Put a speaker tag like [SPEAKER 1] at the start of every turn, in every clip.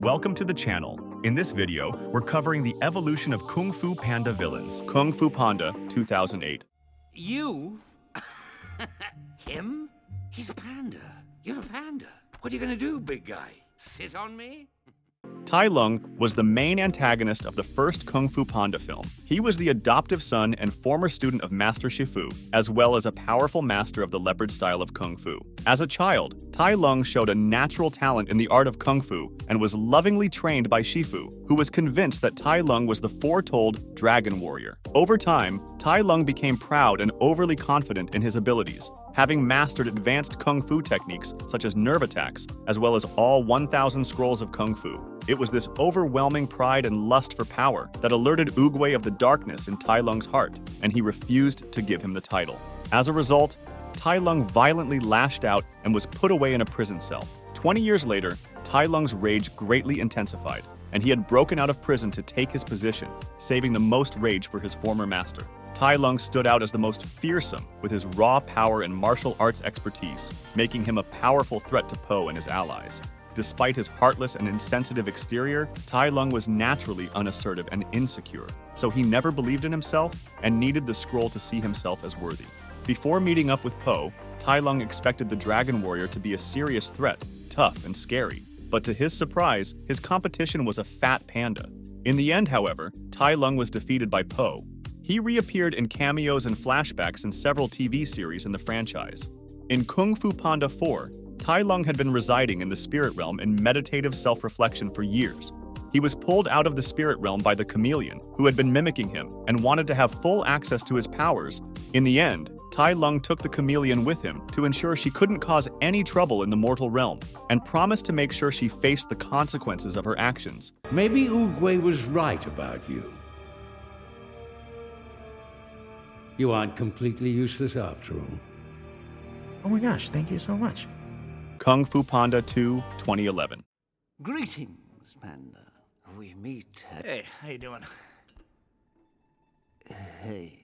[SPEAKER 1] Welcome to the channel. In this video, we're covering the evolution of Kung Fu Panda villains. Kung Fu Panda, 2008.
[SPEAKER 2] You? Him? He's a panda. You're a panda. What are you gonna do, big guy? Sit on me?
[SPEAKER 1] Tai Lung was the main antagonist of the first Kung Fu Panda film. He was the adoptive son and former student of Master Shifu, as well as a powerful master of the leopard style of Kung Fu. As a child, Tai Lung showed a natural talent in the art of Kung Fu and was lovingly trained by Shifu, who was convinced that Tai Lung was the foretold Dragon Warrior. Over time, Tai Lung became proud and overly confident in his abilities, having mastered advanced Kung Fu techniques such as nerve attacks, as well as all 1,000 scrolls of Kung Fu. It was this overwhelming pride and lust for power that alerted Oogway of the darkness in Tai Lung's heart, and he refused to give him the title. As a result, Tai Lung violently lashed out and was put away in a prison cell. 20 years later, Tai Lung's rage greatly intensified, and he had broken out of prison to take his position, saving the most rage for his former master. Tai Lung stood out as the most fearsome with his raw power and martial arts expertise, making him a powerful threat to Po and his allies. Despite his heartless and insensitive exterior, Tai Lung was naturally unassertive and insecure, so he never believed in himself and needed the scroll to see himself as worthy. Before meeting up with Po, Tai Lung expected the Dragon Warrior to be a serious threat, tough and scary. But to his surprise, his competition was a fat panda. In the end, however, Tai Lung was defeated by Po. He reappeared in cameos and flashbacks in several TV series in the franchise. In Kung Fu Panda 4, Tai Lung had been residing in the spirit realm in meditative self-reflection for years. He was pulled out of the spirit realm by the Chameleon, who had been mimicking him and wanted to have full access to his powers. In the end, Tai Lung took the Chameleon with him to ensure she couldn't cause any trouble in the mortal realm, and promised to make sure she faced the consequences of her actions.
[SPEAKER 3] Maybe Oogway was right about you. You aren't completely useless after all.
[SPEAKER 4] Oh my gosh, thank you so much.
[SPEAKER 1] Kung Fu Panda 2, 2011.
[SPEAKER 2] Greetings, Panda. We meet at...
[SPEAKER 4] Hey, how you doing?
[SPEAKER 2] Hey.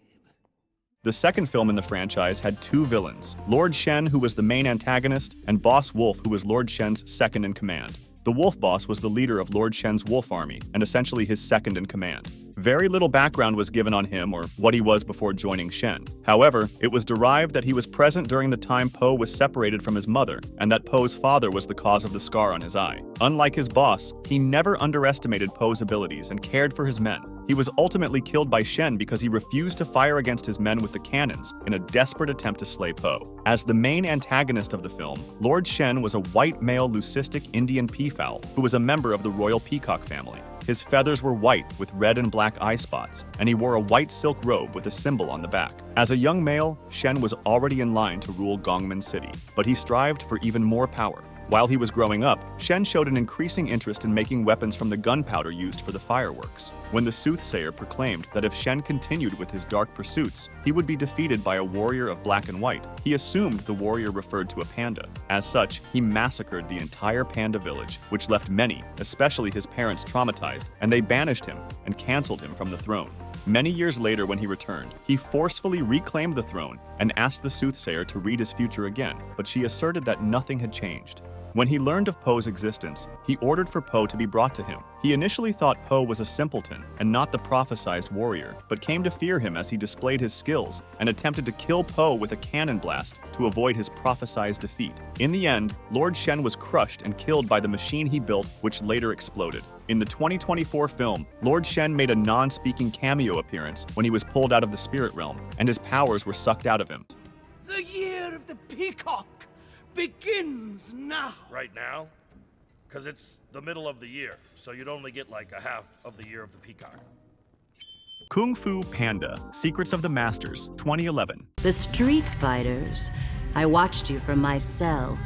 [SPEAKER 1] The second film in the franchise had two villains, Lord Shen, who was the main antagonist, and Boss Wolf, who was Lord Shen's second in command. The Wolf Boss was the leader of Lord Shen's wolf army, and essentially his second in command. Very little background was given on him or what he was before joining Shen. However, it was derived that he was present during the time Po was separated from his mother, and that Po's father was the cause of the scar on his eye. Unlike his boss, he never underestimated Po's abilities and cared for his men. He was ultimately killed by Shen because he refused to fire against his men with the cannons in a desperate attempt to slay Po. As the main antagonist of the film, Lord Shen was a white male leucistic Indian peafowl who was a member of the royal peacock family. His feathers were white with red and black eye spots, and he wore a white silk robe with a symbol on the back. As a young male, Shen was already in line to rule Gongmin City, but he strived for even more power. While he was growing up, Shen showed an increasing interest in making weapons from the gunpowder used for the fireworks. When the soothsayer proclaimed that if Shen continued with his dark pursuits, he would be defeated by a warrior of black and white, he assumed the warrior referred to a panda. As such, he massacred the entire panda village, which left many, especially his parents, traumatized, and they banished him and canceled him from the throne. Many years later, when he returned, he forcefully reclaimed the throne and asked the soothsayer to read his future again, but she asserted that nothing had changed. When he learned of Po's existence, he ordered for Po to be brought to him. He initially thought Po was a simpleton and not the prophesized warrior, but came to fear him as he displayed his skills and attempted to kill Po with a cannon blast to avoid his prophesized defeat. In the end, Lord Shen was crushed and killed by the machine he built, which later exploded. In the 2024 film, Lord Shen made a non-speaking cameo appearance when he was pulled out of the spirit realm, and his powers were sucked out of him.
[SPEAKER 5] The year of the peacock begins now.
[SPEAKER 6] Right now? Because it's the middle of the year, so you'd only get like a half of the year of the peacock.
[SPEAKER 1] Kung Fu Panda, Secrets of the Masters, 2011.
[SPEAKER 7] The Street Fighters. I watched you from my cell.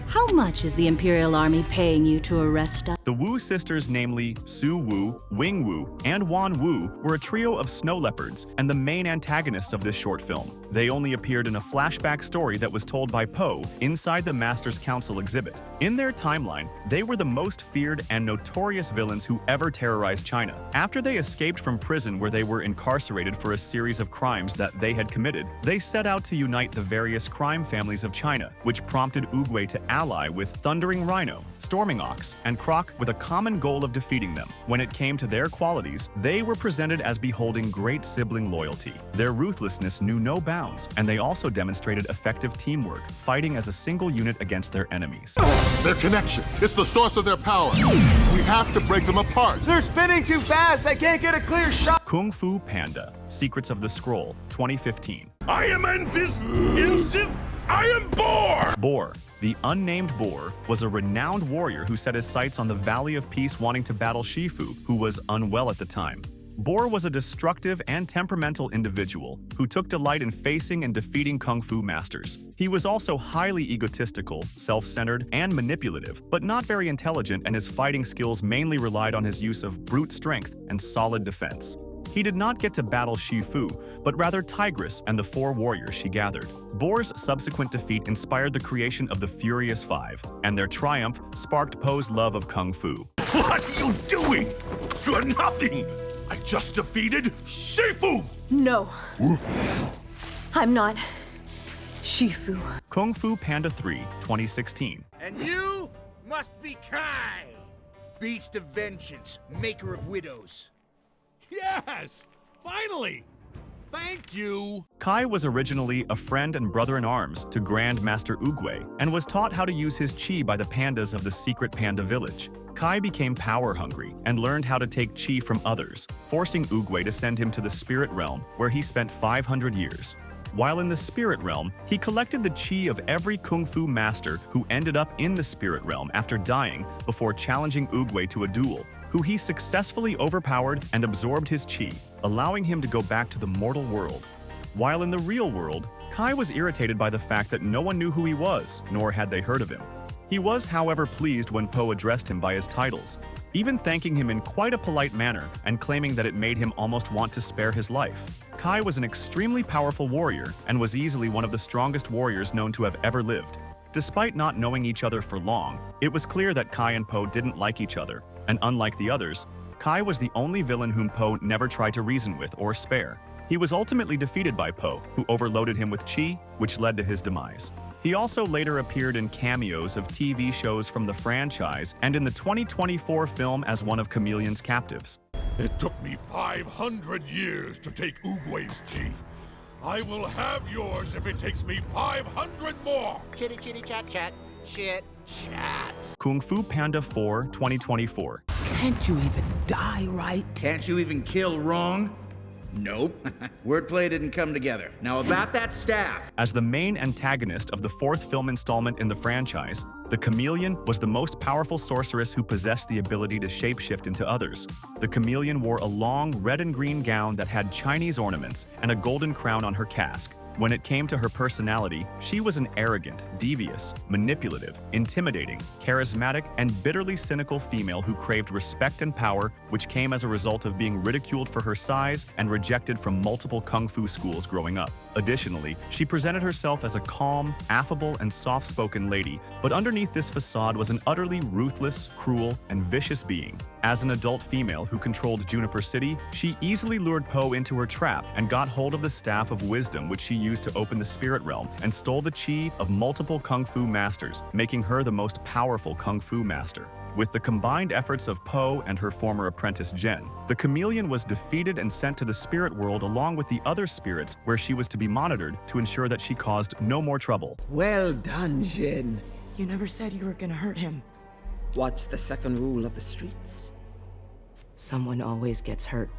[SPEAKER 7] How much is the Imperial Army paying you to arrest us?
[SPEAKER 1] The Wu sisters, namely Su Wu, Wing Wu, and Wan Wu, were a trio of snow leopards and the main antagonists of this short film. They only appeared in a flashback story that was told by Po inside the Master's Council exhibit. In their timeline, they were the most feared and notorious villains who ever terrorized China. After they escaped from prison where they were incarcerated for a series of crimes that they had committed, they set out to unite the various crime families of China, which prompted Oogway to ally with Thundering Rhino, Storming Ox, and Croc with a common goal of defeating them. When it came to their qualities, they were presented as beholding great sibling loyalty. Their ruthlessness knew no bounds, and they also demonstrated effective teamwork, fighting as a single unit against their enemies.
[SPEAKER 8] Their connection is the source of their power. We have to break them apart.
[SPEAKER 5] They're spinning too fast. I can't get a clear shot.
[SPEAKER 1] Kungfu Panda, Secrets of the Scroll, 2015.
[SPEAKER 6] I am invisive. I am Boar!
[SPEAKER 1] Boar, the unnamed Boar, was a renowned warrior who set his sights on the Valley of Peace wanting to battle Shifu, who was unwell at the time. Boar was a destructive and temperamental individual who took delight in facing and defeating kung fu masters. He was also highly egotistical, self-centered, and manipulative, but not very intelligent, and his fighting skills mainly relied on his use of brute strength and solid defense. He did not get to battle Shifu, but rather Tigress and the 4 warriors she gathered. Boar's subsequent defeat inspired the creation of the Furious Five, and their triumph sparked Po's love of kung fu.
[SPEAKER 6] What are you doing? You're nothing! I just defeated Shifu!
[SPEAKER 9] No. I'm not Shifu.
[SPEAKER 1] Kung Fu Panda 3, 2016.
[SPEAKER 5] And you must be Kai, beast of vengeance, maker of widows.
[SPEAKER 6] Yes! Finally! Thank you!
[SPEAKER 1] Kai was originally a friend and brother-in-arms to Grand Master Oogway and was taught how to use his chi by the pandas of the secret panda village. Kai became power-hungry and learned how to take chi from others, forcing Oogway to send him to the spirit realm, where he spent 500 years. While in the spirit realm, he collected the chi of every kung fu master who ended up in the spirit realm after dying before challenging Oogway to a duel, who he successfully overpowered and absorbed his chi, allowing him to go back to the mortal world. While in the real world, Kai was irritated by the fact that no one knew who he was, nor had they heard of him. He was, however, pleased when Po addressed him by his titles, even thanking him in quite a polite manner and claiming that it made him almost want to spare his life. Kai was an extremely powerful warrior and was easily one of the strongest warriors known to have ever lived. Despite not knowing each other for long, it was clear that Kai and Po didn't like each other, and unlike the others, Kai was the only villain whom Po never tried to reason with or spare. He was ultimately defeated by Po, who overloaded him with chi, which led to his demise. He also later appeared in cameos of TV shows from the franchise and in the 2024 film as one of Chameleon's captives.
[SPEAKER 6] It took me 500 years to take Oogway's chi. I will have yours if it takes me 500 more!
[SPEAKER 5] Chitty chitty chat chat. Shit. Chat.
[SPEAKER 1] Kung Fu Panda 4, 2024.
[SPEAKER 10] Can't you even die right?
[SPEAKER 5] Can't you even kill wrong? Nope. Wordplay didn't come together. Now about that staff.
[SPEAKER 1] As the main antagonist of the 4th film installment in the franchise, the Chameleon was the most powerful sorceress who possessed the ability to shapeshift into others. The Chameleon wore a long red and green gown that had Chinese ornaments and a golden crown on her casque. When it came to her personality, she was an arrogant, devious, manipulative, intimidating, charismatic, and bitterly cynical female who craved respect and power, which came as a result of being ridiculed for her size and rejected from multiple kung fu schools growing up. Additionally, she presented herself as a calm, affable, and soft-spoken lady, but underneath this facade was an utterly ruthless, cruel, and vicious being. As an adult female who controlled Juniper City, she easily lured Po into her trap and got hold of the Staff of Wisdom, which she used to open the spirit realm, and stole the chi of multiple kung fu masters, making her the most powerful kung fu master. With the combined efforts of Po and her former apprentice Jen, the Chameleon was defeated and sent to the spirit world along with the other spirits, where she was to be monitored to ensure that she caused no more trouble.
[SPEAKER 10] Well done, Shen.
[SPEAKER 9] You never said you were gonna hurt him.
[SPEAKER 10] What's the second rule of the streets?
[SPEAKER 9] Someone always gets hurt.